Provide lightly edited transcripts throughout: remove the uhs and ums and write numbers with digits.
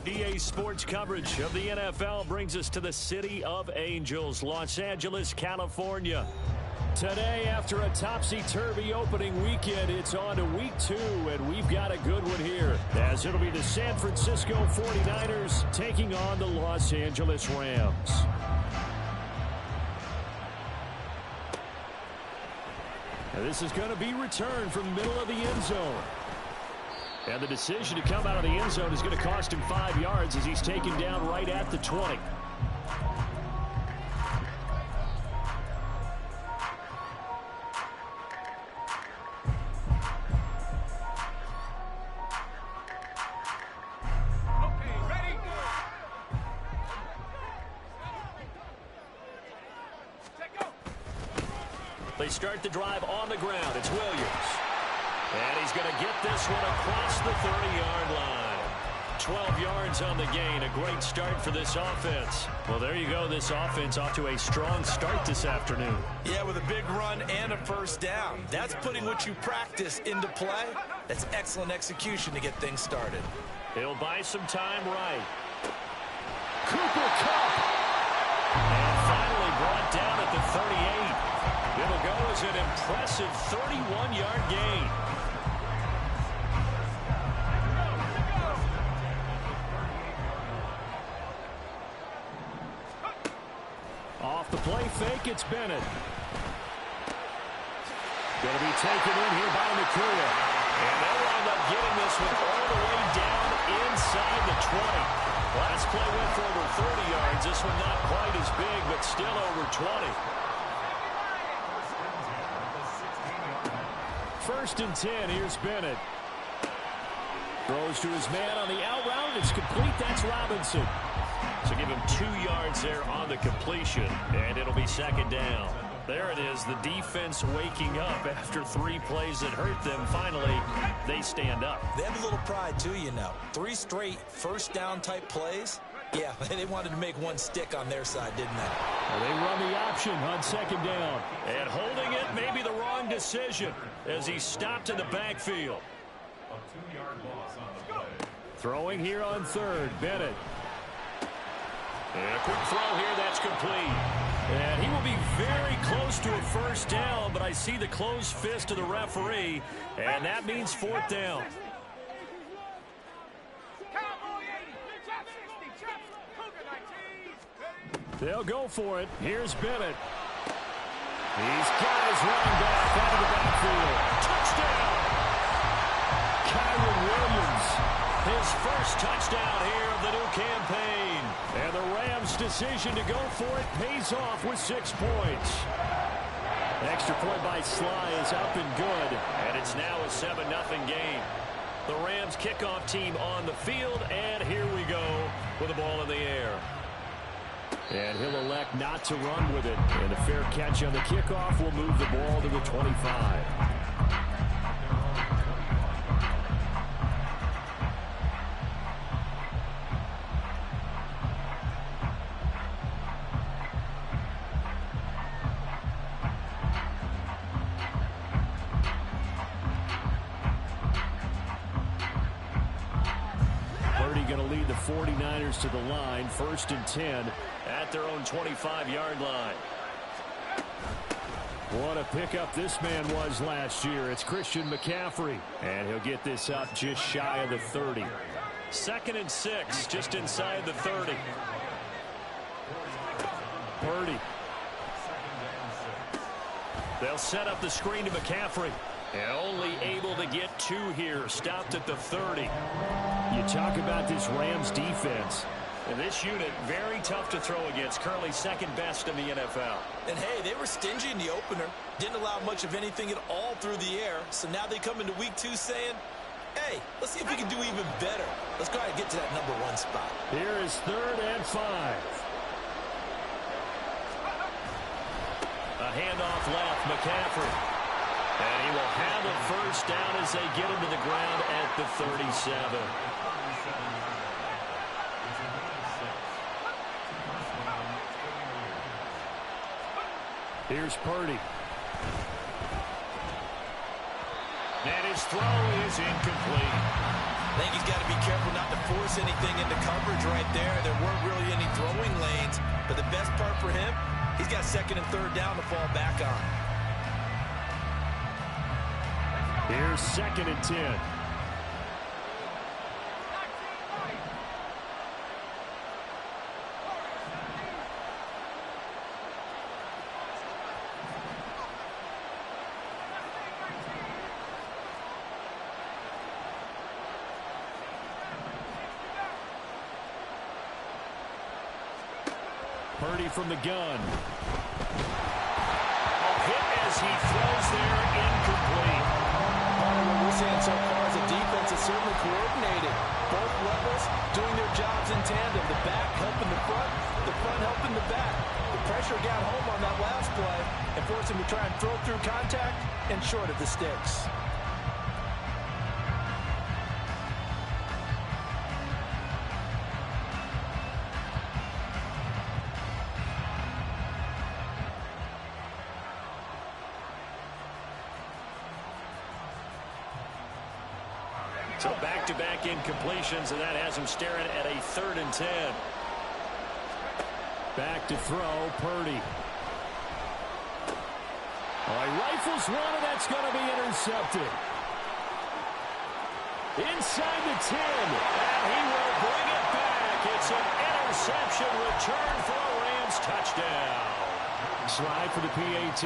EA Sports coverage of the NFL brings us to the City of Angels, Los Angeles, California. Today, after a topsy-turvy opening weekend, it's on to week 2, and we've got a good one here, as it'll be the San Francisco 49ers taking on the Los Angeles Rams. Now, this is going to be returned from the middle of the end zone. And the decision to come out of the end zone is going to cost him 5 yards as he's taken down right at the 20. They start the drive on the ground. It's Williams. And he's going to get this one across the 30-yard line. 12 yards on the gain. A great start for this offense. Well, there you go. This offense off to a strong start this afternoon. Yeah, with a big run and a first down. That's putting what you practice into play. That's excellent execution to get things started. He'll buy some time right. Cooper Kupp. And finally brought down at the 38. It'll go as an impressive 31-yard gain. Off the play fake, it's Bennett. Going to be taken in here by Nakua. And they'll wind up getting this one all the way down inside the 20. Last play went for over 30 yards. This one not quite as big, but still over 20. First and 10, here's Bennett. Throws to his man on the out route. It's complete. That's Robinson. So give him 2 yards there on the completion, and it'll be second down. There it is, the defense waking up after 3 plays that hurt them. Finally, they stand up. They have a little pride, too, you know. 3 straight first-down type plays. Yeah, they wanted to make one stick on their side, didn't they? Well, they run the option on second down. And holding it may be the wrong decision as he stopped in the backfield. A 2-yard loss on the play. Throwing here on third, Bennett. And a quick throw here, that's complete. And he will be very close to a first down, but I see the closed fist of the referee, and that means fourth down. They'll go for it. Here's Bennett. He's got his running back out of the backfield. Touchdown! Kyron Williams. His first touchdown here of the new campaign. And the Rams' decision to go for it pays off with 6 points. Extra point by Sly is up and good. And it's now a 7-0 game. The Rams kickoff team on the field. And here we go with the ball in the air. And he'll elect not to run with it. And a fair catch on the kickoff will move the ball to the 25. Going to lead the 49ers to the line, 1st and 10 at their own 25-yard line. What a pickup this man was last year. It's Christian McCaffrey, and he'll get this up just shy of the 30. 2nd and 6, just inside the 30. Purdy. They'll set up the screen to McCaffrey. And only able to get 2 here, stopped at the 30. You talk about this Rams defense. And this unit, very tough to throw against, currently second best in the NFL. And hey, they were stingy in the opener. Didn't allow much of anything at all through the air. So now they come into week 2 saying, hey, let's see if we can do even better. Let's go ahead and get to that #1 spot. Here is 3rd and 5. A handoff left, McCaffrey. And he will have a first down as they get him to the ground at the 37. Here's Purdy. And his throw is incomplete. think he's got to be careful not to force anything into coverage right there. There weren't really any throwing lanes, but the best part for him, he's got second and third down to fall back on. Here's second and 10. Purdy from the gun. A hit as he throws there, incomplete. What we're seeing so far is the defense is certainly coordinated. Both levels doing their jobs in tandem. The back helping the front helping the back. The pressure got home on that last play and forced him to try and throw through contact and short of the sticks. So back-to-back incompletions, and that has him staring at a 3rd and 10. Back to throw, Purdy. Oh, he rifles one, and that's going to be intercepted. Inside the 10, and he will bring it back. It's an interception return for a Rams touchdown. Slide for the PAT.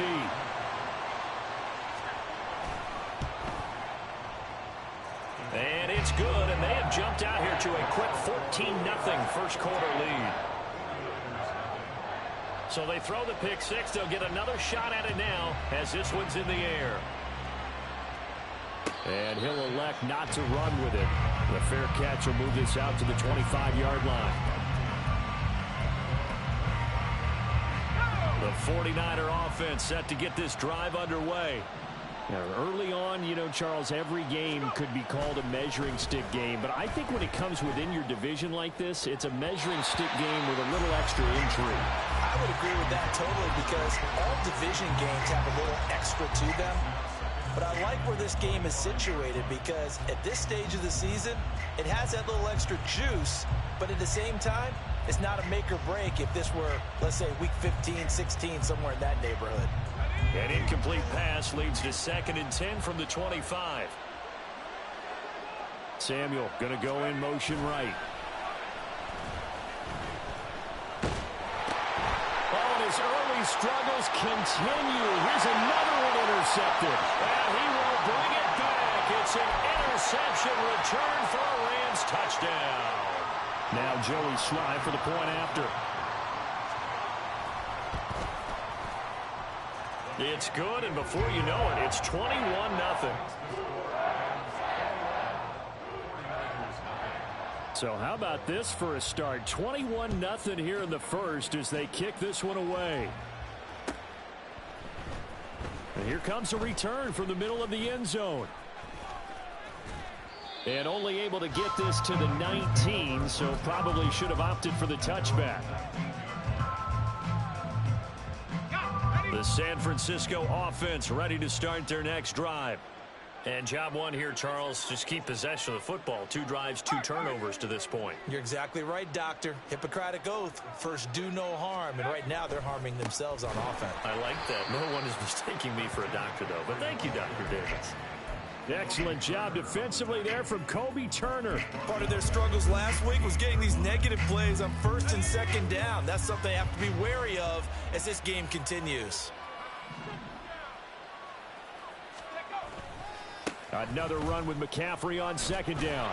And it's good, and they have jumped out here to a quick 14-0 first quarter lead. So they throw the pick six. They'll get another shot at it now as this one's in the air. And he'll elect not to run with it. The fair catch will move this out to the 25-yard line. The 49er offense set to get this drive underway. Now, early on, you know, Charles, every game could be called a measuring stick game. But I think when it comes within your division like this, it's a measuring stick game with a little extra intrigue. I would agree with that totally because all division games have a little extra to them. But I like where this game is situated because at this stage of the season, it has that little extra juice. But at the same time, it's not a make or break if this were, let's say, week 15, 16, somewhere in that neighborhood. An incomplete pass leads to 2nd and 10 from the 25. Samuel going to go in motion right. Oh, and his early struggles continue. Here's another one intercepted. And he will bring it back. It's an interception return for a Rams touchdown. Now Joey Sly for the point after. It's good, and before you know it, it's 21-0. So how about this for a start? 21-0 here in the first as they kick this one away. And here comes a return from the middle of the end zone. And only able to get this to the 19, so probably should have opted for the touchback. The San Francisco offense ready to start their next drive. And job one here, Charles, just keep possession of the football. 2 drives, 2 turnovers to this point. You're exactly right, Doctor. Hippocratic oath. First, do no harm. And right now, they're harming themselves on offense. I like that. No one is mistaking me for a doctor, though. But thank you, Dr. Davis. Excellent job defensively there from Kobe Turner. Part of their struggles last week was getting these negative plays on 1st and 2nd down. That's something they have to be wary of as this game continues. Another run with McCaffrey on 2nd down.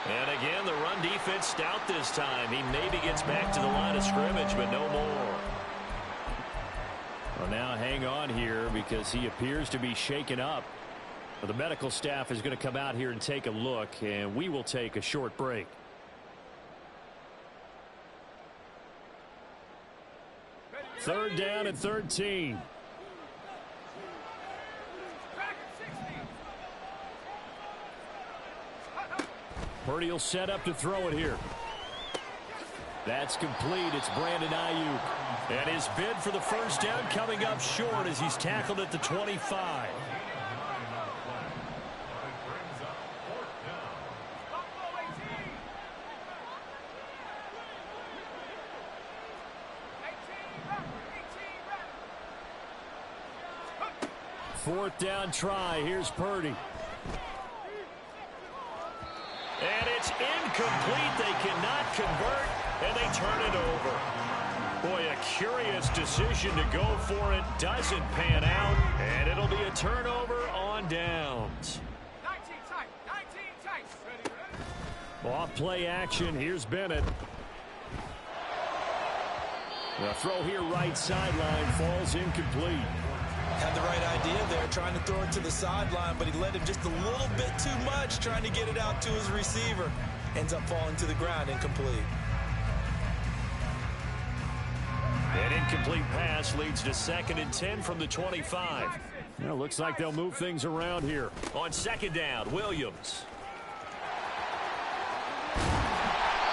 And again, the run defense stout this time. He maybe gets back to the line of scrimmage, but no more. Well, now hang on here because he appears to be shaken up. The medical staff is going to come out here and take a look, and we will take a short break. Third down and 13. Purdy will set up to throw it here. That's complete. It's Brandon Ayuk. And his bid for the first down coming up short as he's tackled at the 25. Fourth down try. Here's Purdy. And it's incomplete. They cannot convert, and they turn it over. Boy, a curious decision to go for it. Doesn't pan out, and it'll be a turnover on downs. 19 tight. Off play action. Here's Bennett. The throw here right sideline falls incomplete. Had the right idea there, trying to throw it to the sideline, but he led him just a little bit too much, trying to get it out to his receiver. Ends up falling to the ground, incomplete. An incomplete pass leads to 2nd and 10 from the 25. Well, looks like they'll move things around here. On 2nd down, Williams.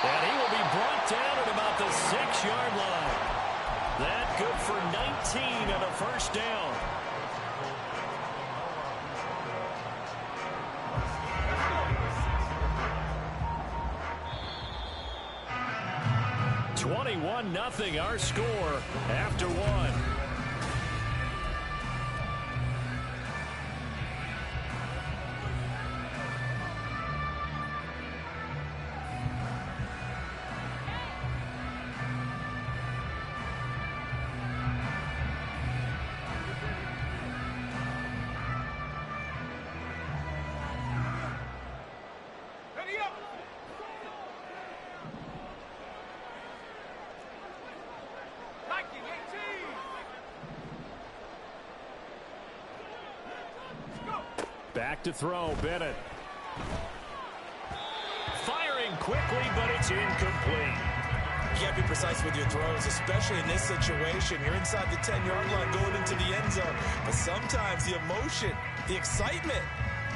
And he will be brought down at about the 6-yard line. That good for 19 and a first down. Nothing our score after one. Back to throw, Bennett. Firing quickly, but it's incomplete. You can't be precise with your throws, especially in this situation. You're inside the 10-yard line going into the end zone. But sometimes the emotion, the excitement,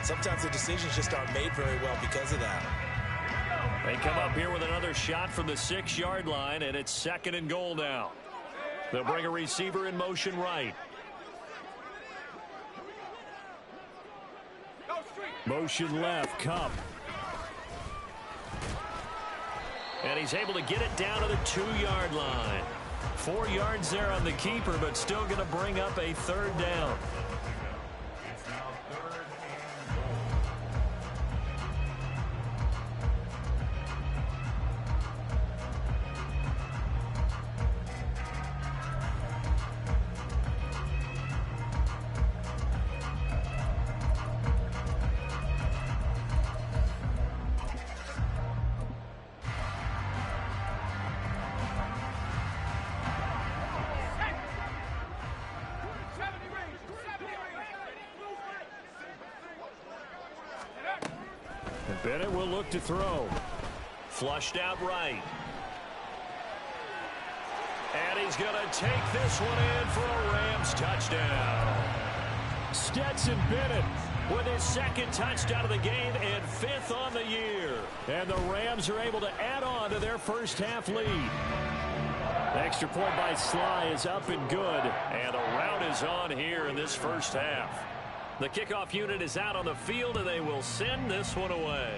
sometimes the decisions just aren't made very well because of that. They come up here with another shot from the 6-yard line, and it's 2nd and goal now. They'll bring a receiver in motion right. Motion left, Cup. And he's able to get it down to the 2-yard line. 4 yards there on the keeper, but still going to bring up a 3rd down. It's now 3rd and Bennett will look to throw. Flushed out right. And he's going to take this one in for a Rams touchdown. Stetson Bennett with his 2nd touchdown of the game and 5th on the year. And the Rams are able to add on to their first half lead. The extra point by Sly is up and good. And a rout is on here in this first half. The kickoff unit is out on the field, and they will send this one away.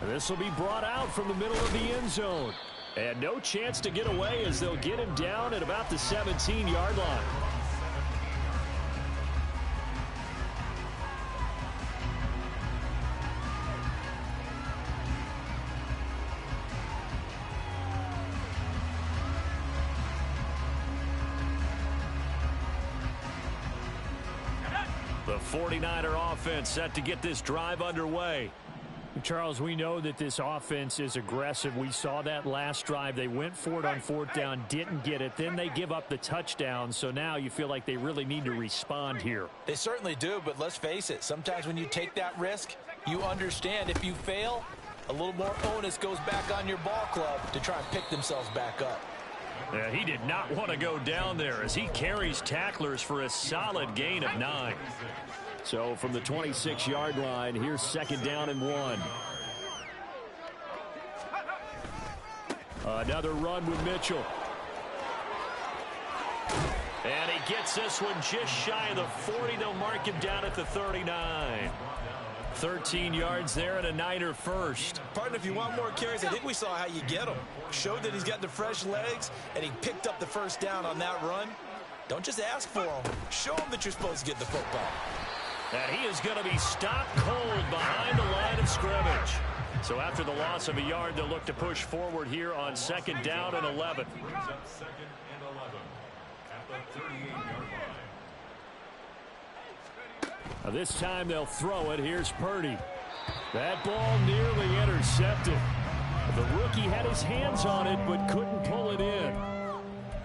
And this will be brought out from the middle of the end zone. And no chance to get away as they'll get him down at about the 17-yard line. The 49er offense set to get this drive underway. Charles, we know that this offense is aggressive. We saw that last drive. They went for it on 4th down, didn't get it. Then they give up the touchdown. So now you feel like they really need to respond here. They certainly do, but let's face it. Sometimes when you take that risk, you understand if you fail, a little more onus goes back on your ball club to try and pick themselves back up. Yeah, he did not want to go down there as he carries tacklers for a solid gain of 9. So from the 26-yard line, here's 2nd down and 1. Another run with Mitchell. And he gets this one just shy of the 40. They'll mark him down at the 39. 13 yards there and a Niner first. Partner, if you want more carries, I think we saw how you get them. Showed that he's got the fresh legs, and he picked up the first down on that run. Don't just ask for them. Show them that you're supposed to get the football. And he is going to be stopped cold behind the line of scrimmage. So after the loss of a yard, they'll look to push forward here on 2nd down and 11. Brings up 2nd and 11 at the 38-yard line. This time they'll throw it. Here's Purdy. That ball nearly intercepted. The rookie had his hands on it but couldn't pull it in.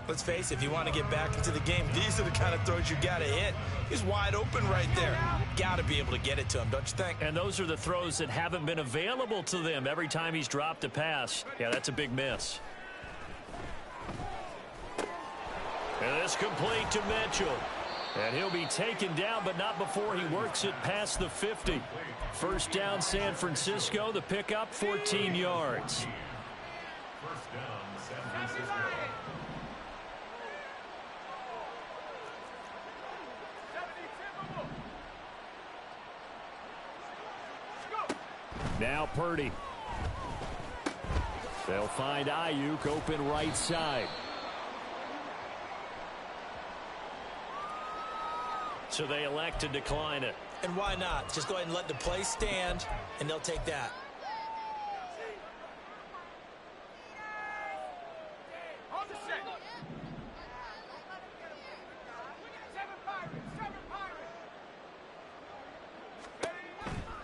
Let's face it, if you want to get back into the game, these are the kind of throws you got to hit. He's wide open right there. Got to be able to get it to him, don't you think? And those are the throws that haven't been available to them every time he's dropped a pass. Yeah, that's a big miss. And this complete to Mitchell. And he'll be taken down, but not before he works it past the 50. First down, San Francisco. The pickup, 14 yards. First down, San Francisco. Now Purdy. They'll find Ayuk open right side. So they elect to decline it. And why not? Just go ahead and let the play stand, and they'll take that.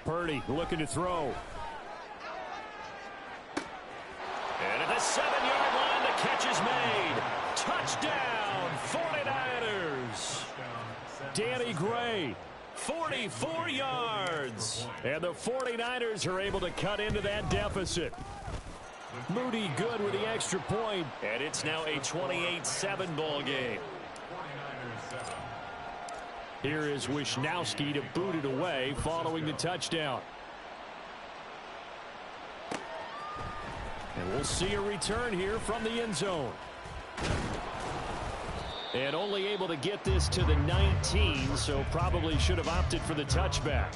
Purdy looking to throw. And at the 7-yard line, the catch is made. Touchdown, 49ers. Danny Gray, 44 yards. And the 49ers are able to cut into that deficit. Moody good with the extra point. And it's now a 28-7 ball game. Here is Wisnowski to boot it away following the touchdown. And we'll see a return here from the end zone. And only able to get this to the 19, so probably should have opted for the touchback.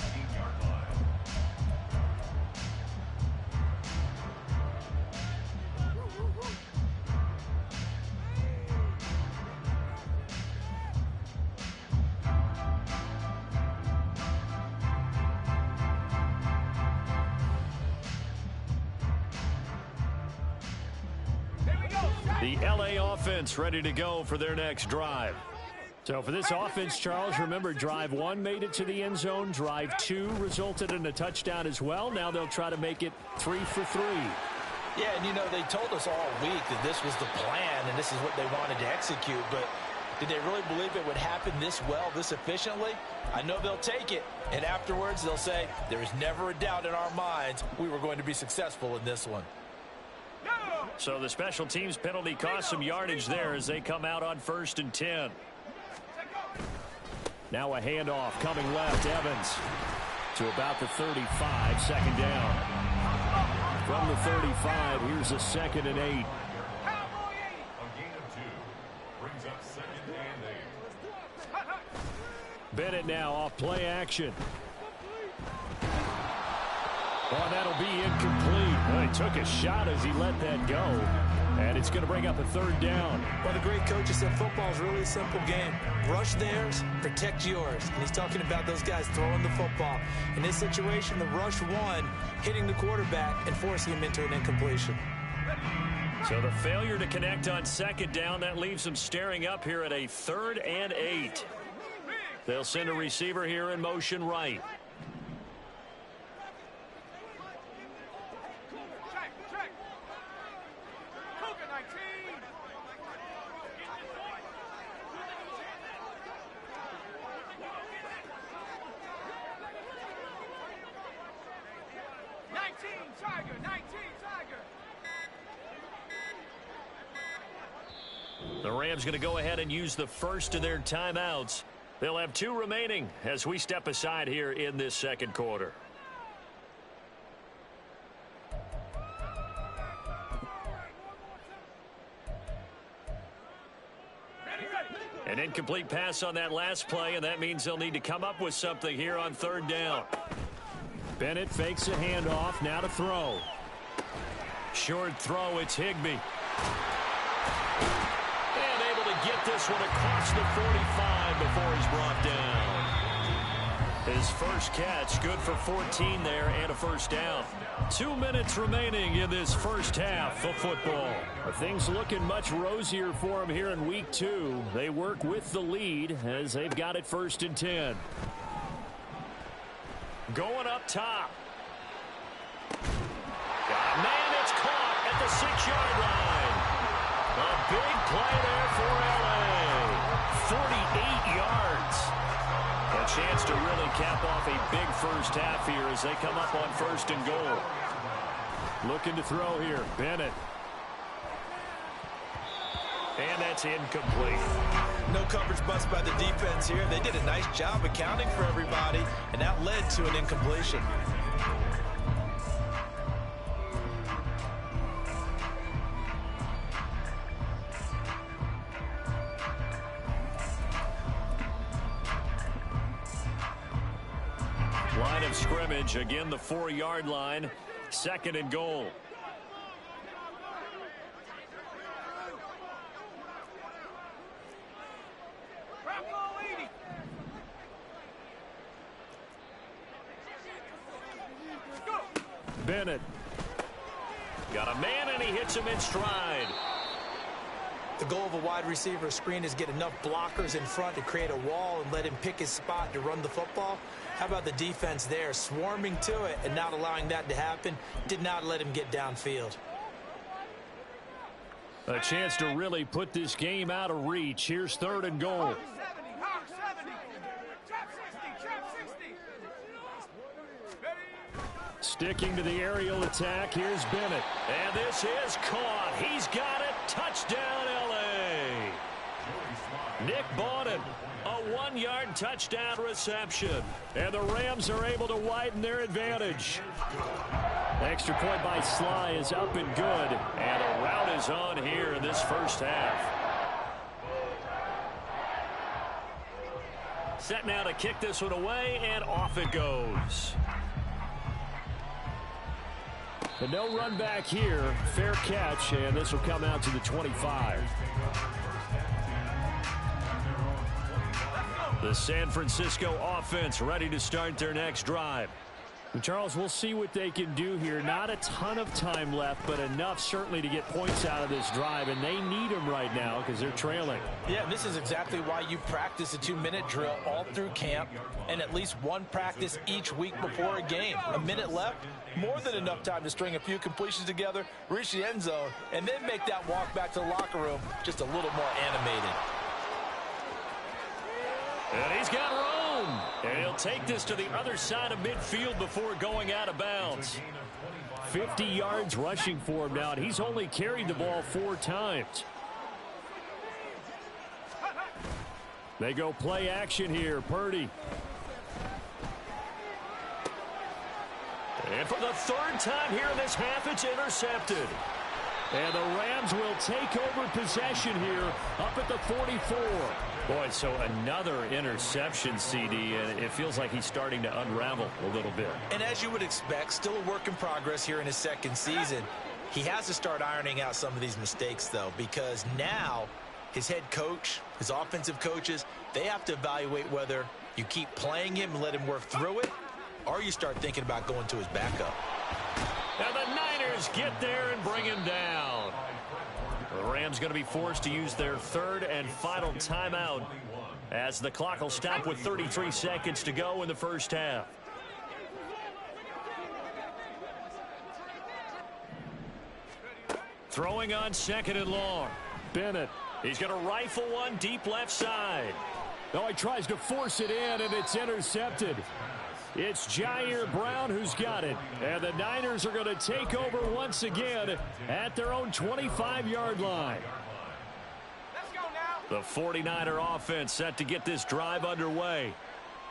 The LA offense ready to go for their next drive. So for this offense, Charles, remember drive 1 made it to the end zone. Drive 2 resulted in a touchdown as well. Now they'll try to make it 3 for 3. Yeah, and you know, they told us all week that this was the plan and this is what they wanted to execute, but did they really believe it would happen this well, this efficiently? I know they'll take it, and afterwards they'll say, there is never a doubt in our minds we were going to be successful in this one. So the special teams penalty cost some yardage there as they come out on 1st and 10. Now a handoff coming left. Evans to about the 35, 2nd down. From the 35, here's a 2nd and 8. A gain of 2 brings up 2nd and 8. Bennett now off play action. Oh, that'll be incomplete. Well, he took a shot as he let that go. And it's going to bring up a 3rd down. Well, the great coach said football is really a simple game. Rush theirs, protect yours. And he's talking about those guys throwing the football. In this situation, the rush one, hitting the quarterback and forcing him into an incompletion. So the failure to connect on 2nd down, that leaves them staring up here at a 3rd and 8. They'll send a receiver here in motion right. The Rams going to go ahead and use the first of their timeouts. They'll have 2 remaining as we step aside here in this 2nd quarter. An incomplete pass on that last play, and that means they'll need to come up with something here on 3rd down. Bennett fakes a handoff, now to throw. Short throw, it's Higbee. And able to get this one across the 45 before he's brought down. His first catch, good for 14 there and a first down. 2 minutes remaining in this first half of football. Things looking much rosier for him here in week 2. They work with the lead as they've got it 1st and 10. Going up top. Man, it's caught at the 6-yard line. A big play there for L.A. 48 yards. A chance to really cap off a big first half here as they come up on 1st and goal. Looking to throw here. Bennett. And that's incomplete. No coverage bust by the defense here. They did a nice job accounting for everybody, and that led to an incompletion. Line of scrimmage, again the 4-yard line, 2nd and goal. Bennett. Got a man and he hits him in stride. The goal of a wide receiver screen is get enough blockers in front to create a wall and let him pick his spot to run the football. How about the defense there, swarming to it and not allowing that to happen? Did not let him get downfield. A chance to really put this game out of reach. Here's 3rd and goal. Sticking to the aerial attack, here's Bennett. And this is caught. He's got it. Touchdown, L.A. Nick Bawden, a 1-yard touchdown reception. And the Rams are able to widen their advantage. Extra point by Sly is up and good. And a rout is on here in this first half. Set now to kick this one away, and off it goes. But no run back here. Fair catch, and this will come out to the 25. The San Francisco offense ready to start their next drive. And Charles, we'll see what they can do here. Not a ton of time left, but enough certainly to get points out of this drive, and they need them right now because they're trailing. Yeah, this is exactly why you practice a 2-minute drill all through camp and at least one practice each week before a game. A minute left, more than enough time to string a few completions together, reach the end zone, and then make that walk back to the locker room just a little more animated. And he's got room. And he'll take this to the other side of midfield before going out of bounds. 50 yards rushing for him now, and he's only carried the ball 4 times. They go play action here. Purdy. And for the 3rd time here in this half, it's intercepted. And the Rams will take over possession here up at the 44. Boy, so another interception, CD, and it feels like he's starting to unravel a little bit. And as you would expect, still a work in progress here in his 2nd season. He has to start ironing out some of these mistakes, though, because now his head coach, his offensive coaches, they have to evaluate whether you keep playing him and let him work through it, or you start thinking about going to his backup. And the Niners get there and bring him down. The Rams going to be forced to use their 3rd and final timeout as the clock will stop with 33 seconds to go in the first half. Throwing on 2nd and long. Bennett. He's going to rifle one deep left side. No, he tries to force it in, and it's intercepted. It's Jair Brown who's got it. And the Niners are going to take over once again at their own 25-yard line. Let's go now. The 49er offense set to get this drive underway.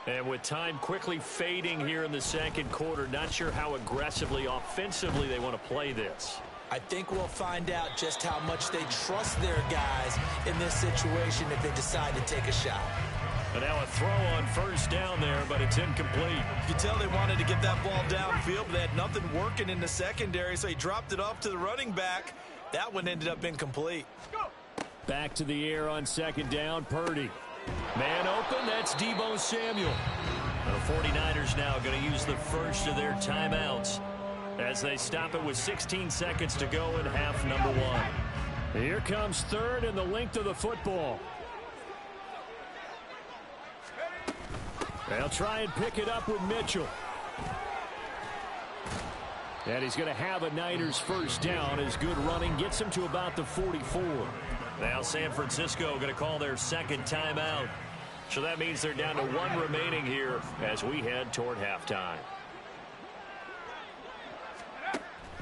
And with time quickly fading here in the 2nd quarter, not sure how aggressively, offensively they want to play this. I think we'll find out just how much they trust their guys in this situation if they decide to take a shot. And now a throw on 1st down there, but it's incomplete. You can tell they wanted to get that ball downfield, but they had nothing working in the secondary, so he dropped it off to the running back. That one ended up incomplete. Back to the air on second down, Purdy. Man open, that's Deebo Samuel. The 49ers now going to use the first of their timeouts as they stop it with 16 seconds to go in half number one. Here comes third and the length of the football. They'll try and pick it up with Mitchell. And he's going to have a Niners first down as good running gets him to about the 44. Now San Francisco going to call their second timeout. So that means they're down to one remaining here as we head toward halftime.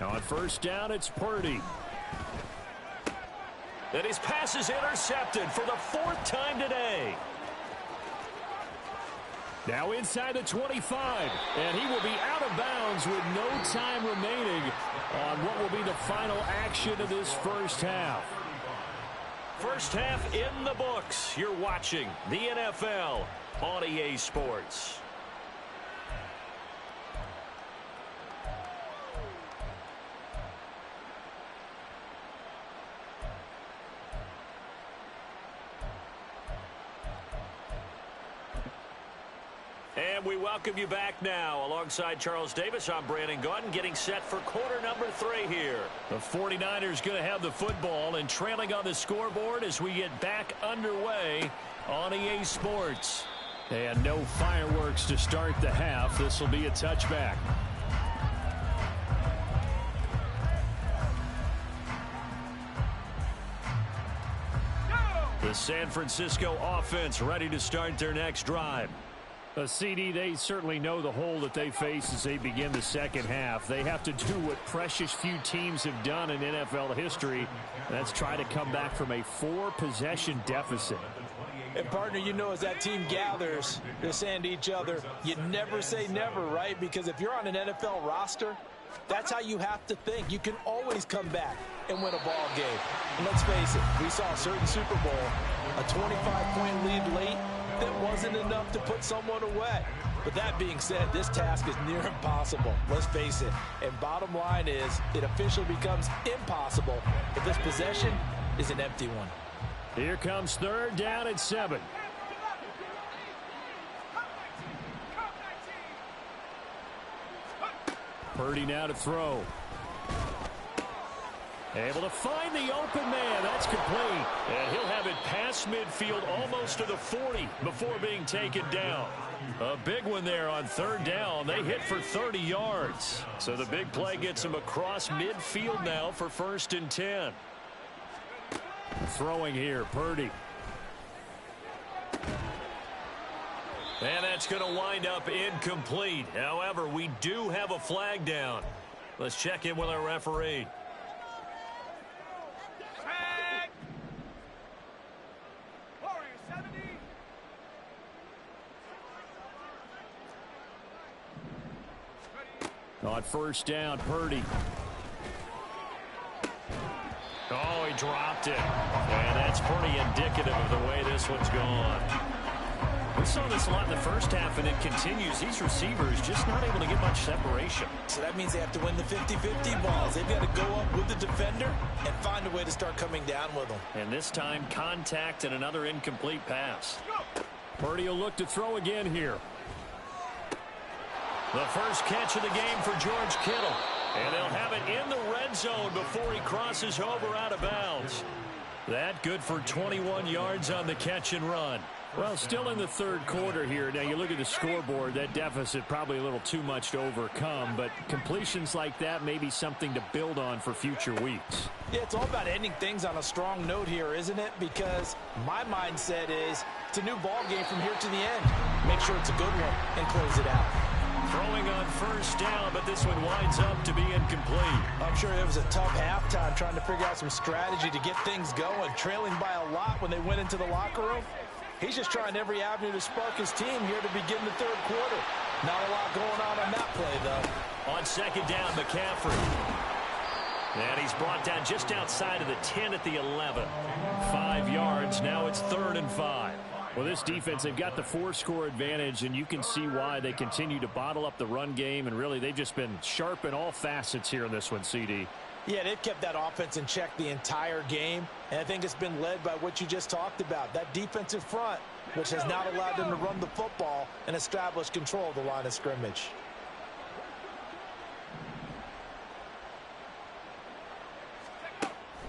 Now on first down, it's Purdy. And his pass is intercepted for the fourth time today. Now inside the 25, and he will be out of bounds with no time remaining on what will be the final action of this first half. First half in the books. You're watching the NFL on EA Sports. And we welcome you back now. Alongside Charles Davis, I'm Brandon Gaudin, getting set for quarter number 3 here. The 49ers going to have the football and trailing on the scoreboard as we get back underway on EA Sports. And no fireworks to start the half. This will be a touchback. The San Francisco offense ready to start their next drive. CD, they certainly know the hole that they face as they begin the second half. They have to do what precious few teams have done in NFL history. That's try to come back from a 4-possession deficit. And, partner, you know, as that team gathers, they're saying to each other, you never say never, right? Because if you're on an NFL roster, that's how you have to think. You can always come back and win a ball game. And let's face it, we saw a certain Super Bowl, a 25-point lead late, that wasn't enough to put someone away. But that being said, this task is near impossible. Let's face it. And bottom line is, it officially becomes impossible if this possession is an empty one. Here comes third down and 7. Purdy now to throw. Able to find the open man. That's complete. And he'll have it past midfield almost to the 40 before being taken down. A big one there on third down. They hit for 30 yards. So the big play gets him across midfield now for 1st and 10. Throwing here, Purdy. And that's going to wind up incomplete. However, we do have a flag down. Let's check in with our referee. On first down, Purdy. Oh, he dropped it. And that's pretty indicative of the way this one's gone. We saw this a lot in the first half, and it continues. These receivers just not able to get much separation. So that means they have to win the 50-50 balls. They've got to go up with the defender and find a way to start coming down with them. And this time, contact and another incomplete pass. Purdy will look to throw again here. The first catch of the game for George Kittle. And they'll have it in the red zone before he crosses over out of bounds. That good for 21 yards on the catch and run. Well, still in the third quarter here. Now, you look at the scoreboard, that deficit probably a little too much to overcome, but completions like that may be something to build on for future weeks. Yeah, it's all about ending things on a strong note here, isn't it? Because my mindset is it's a new ball game from here to the end. Make sure it's a good one and close it out. Throwing on first down, but this one winds up to be incomplete. I'm sure it was a tough halftime trying to figure out some strategy to get things going, trailing by a lot when they went into the locker room. He's just trying every avenue to spark his team here to begin the third quarter. Not a lot going on that play, though. On second down, McCaffrey. And he's brought down just outside of the 10 at the 11. 5 yards. Now it's 3rd and 5. Well, this defense, they've got the 4-score advantage, and you can see why they continue to bottle up the run game, and really they've just been sharp in all facets here in this one, CD. Yeah, they've kept that offense in check the entire game, and I think it's been led by what you just talked about, that defensive front, which has not allowed them to run the football and establish control of the line of scrimmage.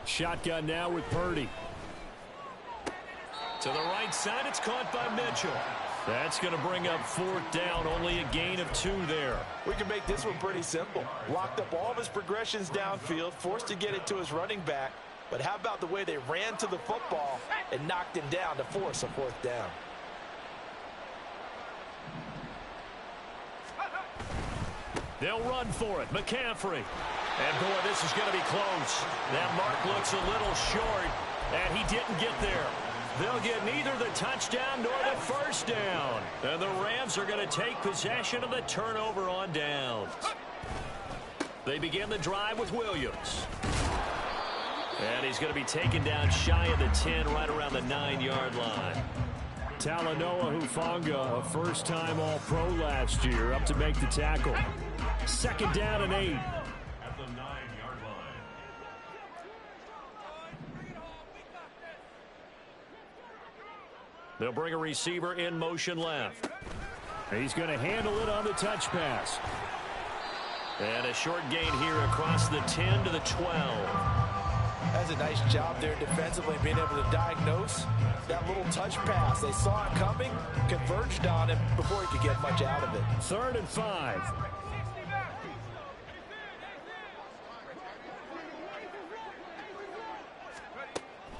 Shotgun now with Purdy. To the right side, it's caught by Mitchell. That's going to bring up 4th down, only a gain of 2 there. We can make this one pretty simple. Locked up all of his progressions downfield, forced to get it to his running back. But how about the way they ran to the football and knocked him down to force a 4th down? They'll run for it. McCaffrey. And, boy, this is going to be close. That mark looks a little short, and he didn't get there. They'll get neither the touchdown nor the first down. And the Rams are going to take possession of the turnover on downs. They begin the drive with Williams. And he's going to be taken down shy of the 10, right around the 9-yard line. Talanoa Hufanga, a first-time All-Pro last year, up to make the tackle. 2nd down and 8. At the 9-yard line. They'll bring a receiver in motion left. He's going to handle it on the touch pass. And a short gain here across the 10 to the 12. That's a nice job there defensively, being able to diagnose that little touch pass. They saw it coming, converged on him before he could get much out of it. 3rd and 5.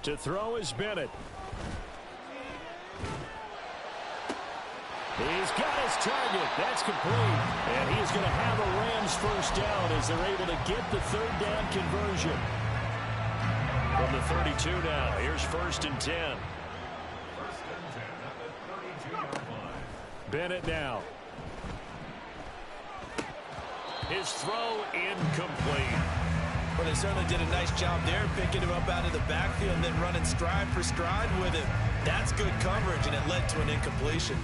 To throw is Bennett. He's got his target. That's complete. And he is going to have a Rams first down as they're able to get the 3rd down conversion. From the 32 now, here's 1st and 10. 1st and 10 at the 32-yard line. Bennett now. His throw incomplete. Well, they certainly did a nice job there, picking him up out of the backfield and then running stride for stride with him. That's good coverage, and it led to an incompletion.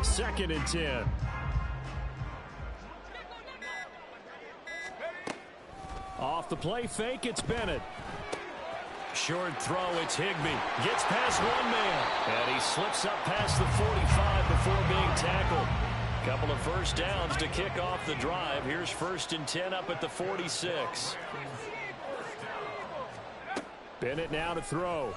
Second and 10. Off the play fake, it's Bennett. Short throw, it's Higbee. Gets past one man. And he slips up past the 45 before being tackled. Couple of first downs to kick off the drive. Here's 1st and 10 up at the 46. Bennett now to throw.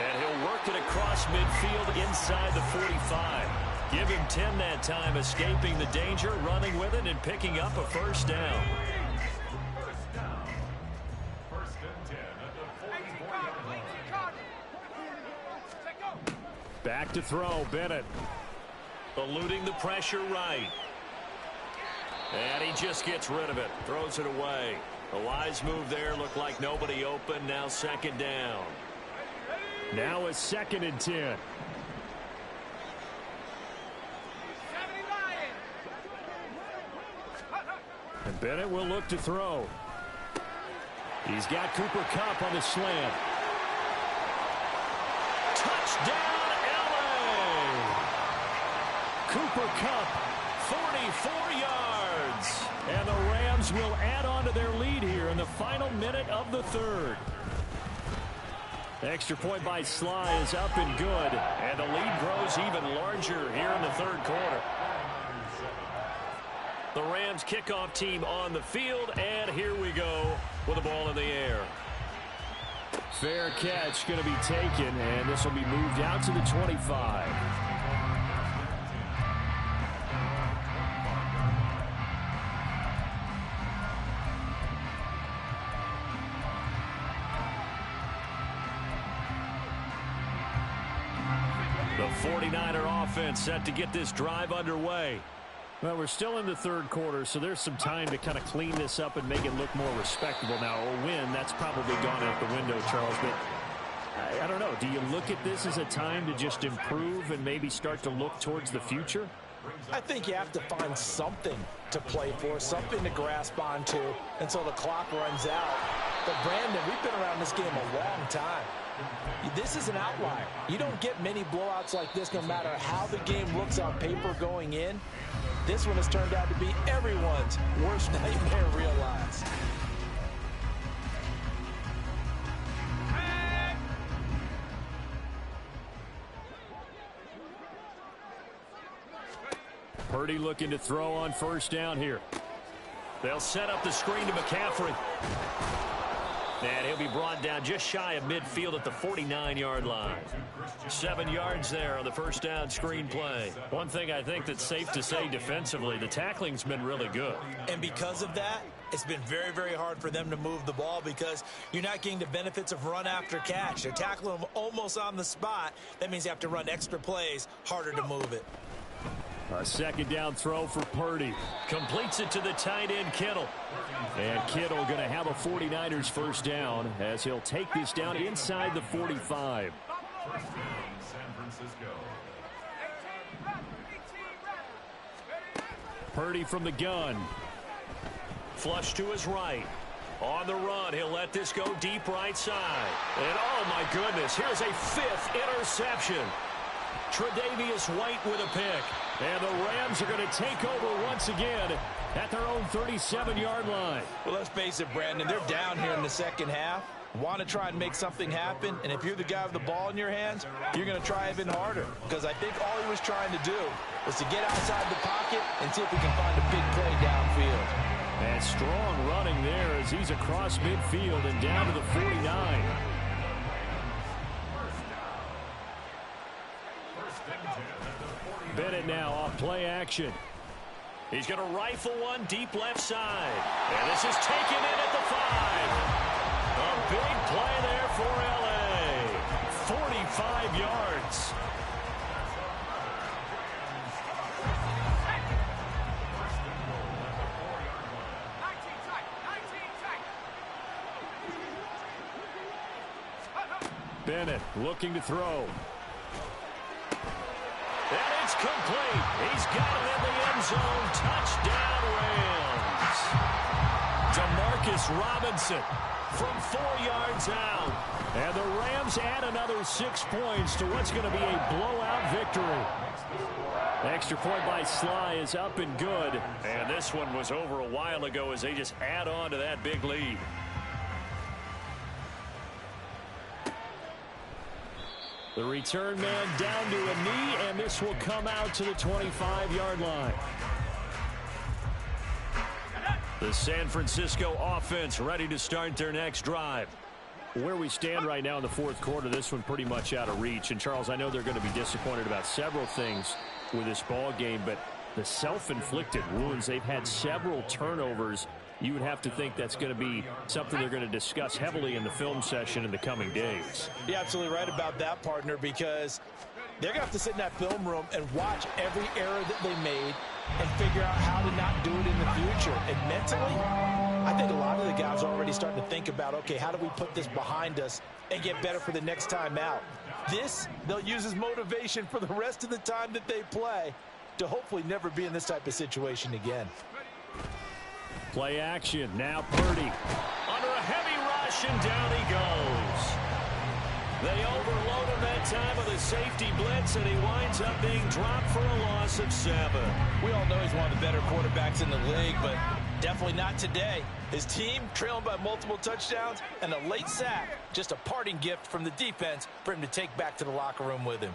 And he'll work it across midfield inside the 45. Give him 10 that time, escaping the danger, running with it, and picking up a first down. First down. 1st and 10 at the 44-yard line. Back to throw, Bennett. Eluding the pressure right. And he just gets rid of it. Throws it away. A wise move there. Looked like nobody open. Now 2nd down. Now a 2nd and 10. And Bennett will look to throw. He's got Cooper Kupp on the slant. Touchdown, LA! Cooper Kupp, 44 yards. And the Rams will add on to their lead here in the final minute of the 3rd. Extra point by Sly is up and good. And the lead grows even larger here in the 3rd quarter. The Rams kickoff team on the field, and here we go with the ball in the air. Fair catch going to be taken, and this will be moved out to the 25. The 49er offense set to get this drive underway. Well, we're still in the third quarter, so there's some time to kind of clean this up and make it look more respectable. Now, a win, that's probably gone out the window, Charles, but I don't know. Do you look at this as a time to just improve and maybe start to look towards the future? I think you have to find something to play for, something to grasp onto until the clock runs out. But, Brandon, we've been around this game a long time. This is an outlier. You don't get many blowouts like this no matter how the game looks on paper going in. This one has turned out to be everyone's worst nightmare realized. Purdy looking to throw on first down here. They'll set up the screen to McCaffrey. And he'll be brought down just shy of midfield at the 49-yard line. 7 yards there on the first down screen play. One thing I think that's safe to say defensively, the tackling's been really good. And because of that, it's been very, very hard for them to move the ball because you're not getting the benefits of run after catch. They're tackling them almost on the spot. That means you have to run extra plays, harder to move it. A second down throw for Purdy. Completes it to the tight end, Kittle. And Kittle going to have a 49ers first down as he'll take this down inside the 45. San Francisco. Purdy from the gun. Flush to his right. On the run, he'll let this go deep right side. And oh my goodness, here's a 5th interception. Tre'Davious White with a pick. And the Rams are going to take over once again at their own 37-yard line. Well, let's face it, Brandon, they're down here in the second half. Want to try and make something happen, and if you're the guy with the ball in your hands, you're going to try even harder. Because I think all he was trying to do was to get outside the pocket and see if he can find a big play downfield. And strong running there as he's across midfield and down to the 49. Bennett now off play action. He's going to rifle one deep left side. And this is taken in at the 5. A big play there for L.A. 45 yards. Bennett looking to throw. And it's complete. He's got it in the end zone. Touchdown, Rams. Demarcus Robinson from 4 yards out. And the Rams add another 6 points to what's going to be a blowout victory. Extra point by Sly is up and good. And this one was over a while ago as they just add on to that big lead. The return man down to a knee, and this will come out to the 25-yard line. The San Francisco offense ready to start their next drive. Where we stand right now in the fourth quarter, this one pretty much out of reach. And, Charles, I know they're going to be disappointed about several things with this ball game, but the self-inflicted wounds, they've had several turnovers. You would have to think that's going to be something they're going to discuss heavily in the film session in the coming days. You're absolutely right about that, partner, because they're going to have to sit in that film room and watch every error that they made and figure out how to not do it in the future. And mentally, I think a lot of the guys are already starting to think about, okay, how do we put this behind us and get better for the next time out? This, they'll use as motivation for the rest of the time that they play to hopefully never be in this type of situation again. Play action. Now Purdy. Under a heavy rush, and down he goes. They overload him that time with a safety blitz, and he winds up being dropped for a loss of 7. We all know he's one of the better quarterbacks in the league, but definitely not today. His team trailing by multiple touchdowns, and a late sack. Just a parting gift from the defense for him to take back to the locker room with him.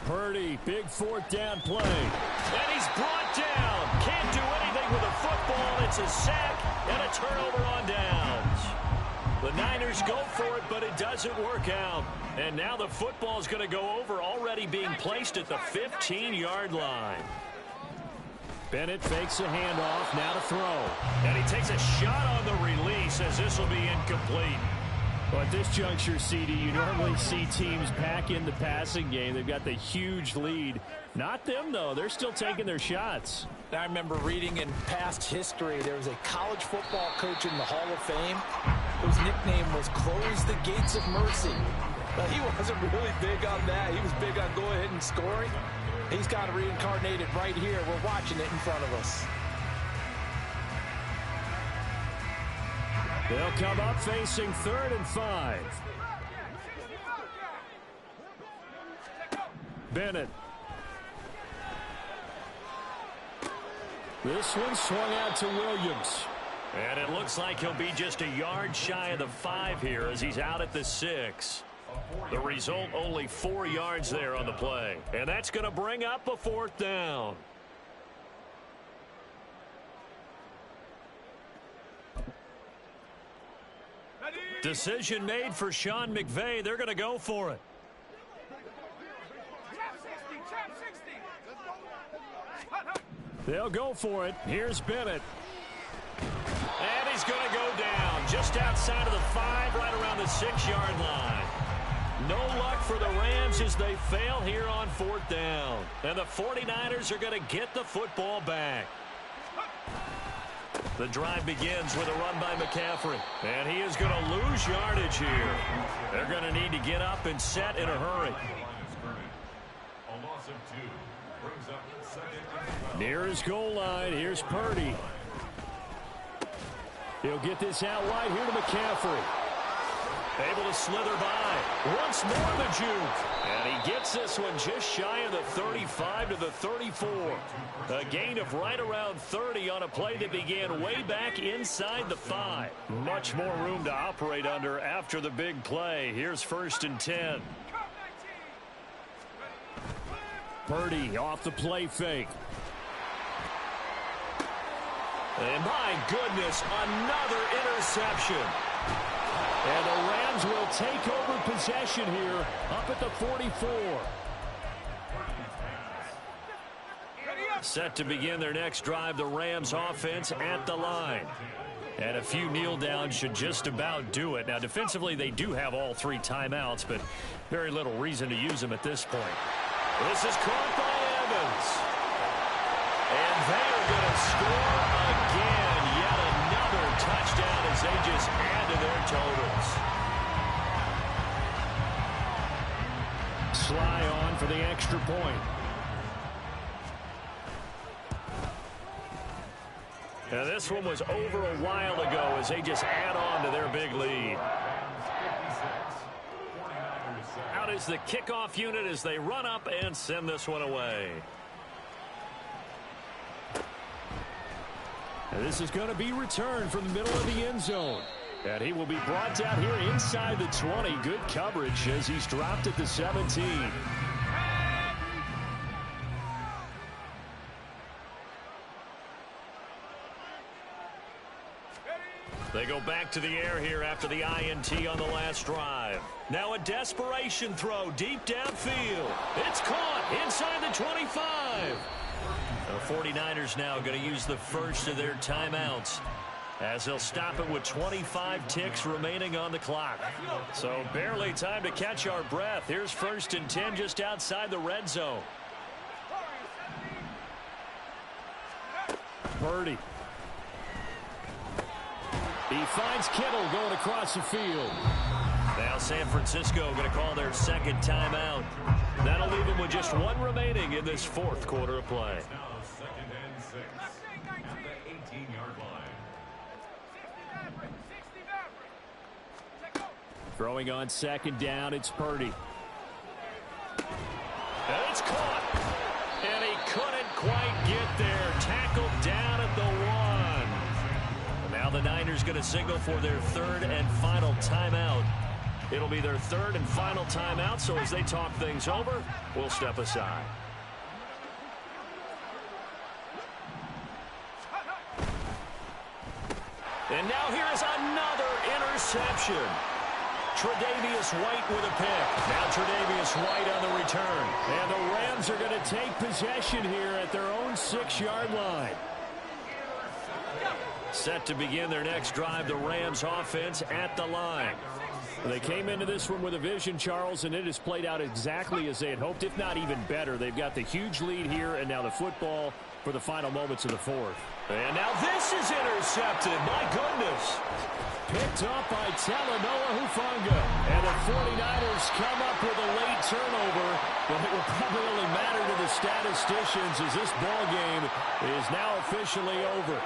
Purdy, big 4th down play. And he's brought down. Can't do anything with a football. It's a sack and a turnover on downs. The Niners go for it, but it doesn't work out. And now the football's going to go over, already being placed at the 15-yard line. Bennett fakes a handoff, now to throw. And he takes a shot on the release as this will be incomplete. Well, at this juncture, CD, you normally see teams pack in the passing game. They've got the huge lead. Not them, though. They're still taking their shots. I remember reading in past history, there was a college football coach in the Hall of Fame whose nickname was Close the Gates of Mercy. But he wasn't really big on that. He was big on going ahead and scoring. He's got to reincarnate it right here. We're watching it in front of us. They'll come up facing 3rd and 5. Bennett. This one swung out to Williams. And it looks like he'll be just a yard shy of the 5 here as he's out at the 6. The result, only 4 yards there on the play. And that's going to bring up a 4th down. Decision made for Sean McVay. They're going to go for it. They'll go for it. Here's Bennett. And he's going to go down just outside of the 5, right around the 6-yard line. No luck for the Rams as they fail here on 4th down. And the 49ers are going to get the football back. The drive begins with a run by McCaffrey. And he is going to lose yardage here. They're going to need to get up and set in a hurry. Near his goal line, here's Purdy. He'll get this out wide here to McCaffrey. Able to slither by. Once more the juke. And he gets this one just shy of the 35 to the 34. A gain of right around 30 on a play that began way back inside the 5. Much more room to operate under after the big play. Here's 1st and 10. Purdy off the play fake. And my goodness, another interception. And the Rams will take over possession here up at the 44. Set to begin their next drive, the Rams offense at the line. And a few kneel downs should just about do it. Now, defensively, they do have all 3 timeouts, but very little reason to use them at this point. This is caught by Evans. And they're going to score again. Yet another touchdown as they just add to their totals. Sly on for the extra point. Now this one was over a while ago as they just add on to their big lead. Out is the kickoff unit as they run up and send this one away. And this is going to be returned from the middle of the end zone. And he will be brought down here inside the 20. Good coverage as he's dropped at the 17. They go back to the air here after the INT on the last drive. Now a desperation throw deep downfield. It's caught inside the 25. The 49ers now going to use the first of their timeouts as they'll stop it with 25 ticks remaining on the clock. So barely time to catch our breath. Here's 1st and 10 just outside the red zone. Purdy. He finds Kittle going across the field. Now San Francisco going to call their second timeout. That'll leave them with just 1 remaining in this 4th quarter of play. Throwing on 2nd down, it's Purdy. And it's caught. And he couldn't quite get there. Tackled down at the 1. Now the Niners going to signal for their 3rd and final timeout. It'll be their 3rd and final timeout, so as they talk things over, we'll step aside. And now here is another interception. Tre'Davious White with a pick. Now Tre'Davious White on the return. And the Rams are going to take possession here at their own 6-yard line. Set to begin their next drive, the Rams offense at the line. They came into this one with a vision, Charles, and it has played out exactly as they had hoped, if not even better. They've got the huge lead here, and now the football for the final moments of the fourth. And now this is intercepted. My goodness. Picked up by Talanoa Hufanga. And the 49ers come up with a late turnover, but it will probably only matter to the statisticians as this ball game is now officially over.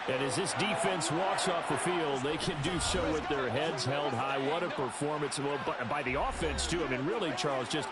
And as this defense walks off the field, they can do so with their heads held high. What a performance. Well, by the offense, too. I mean, really, Charles, just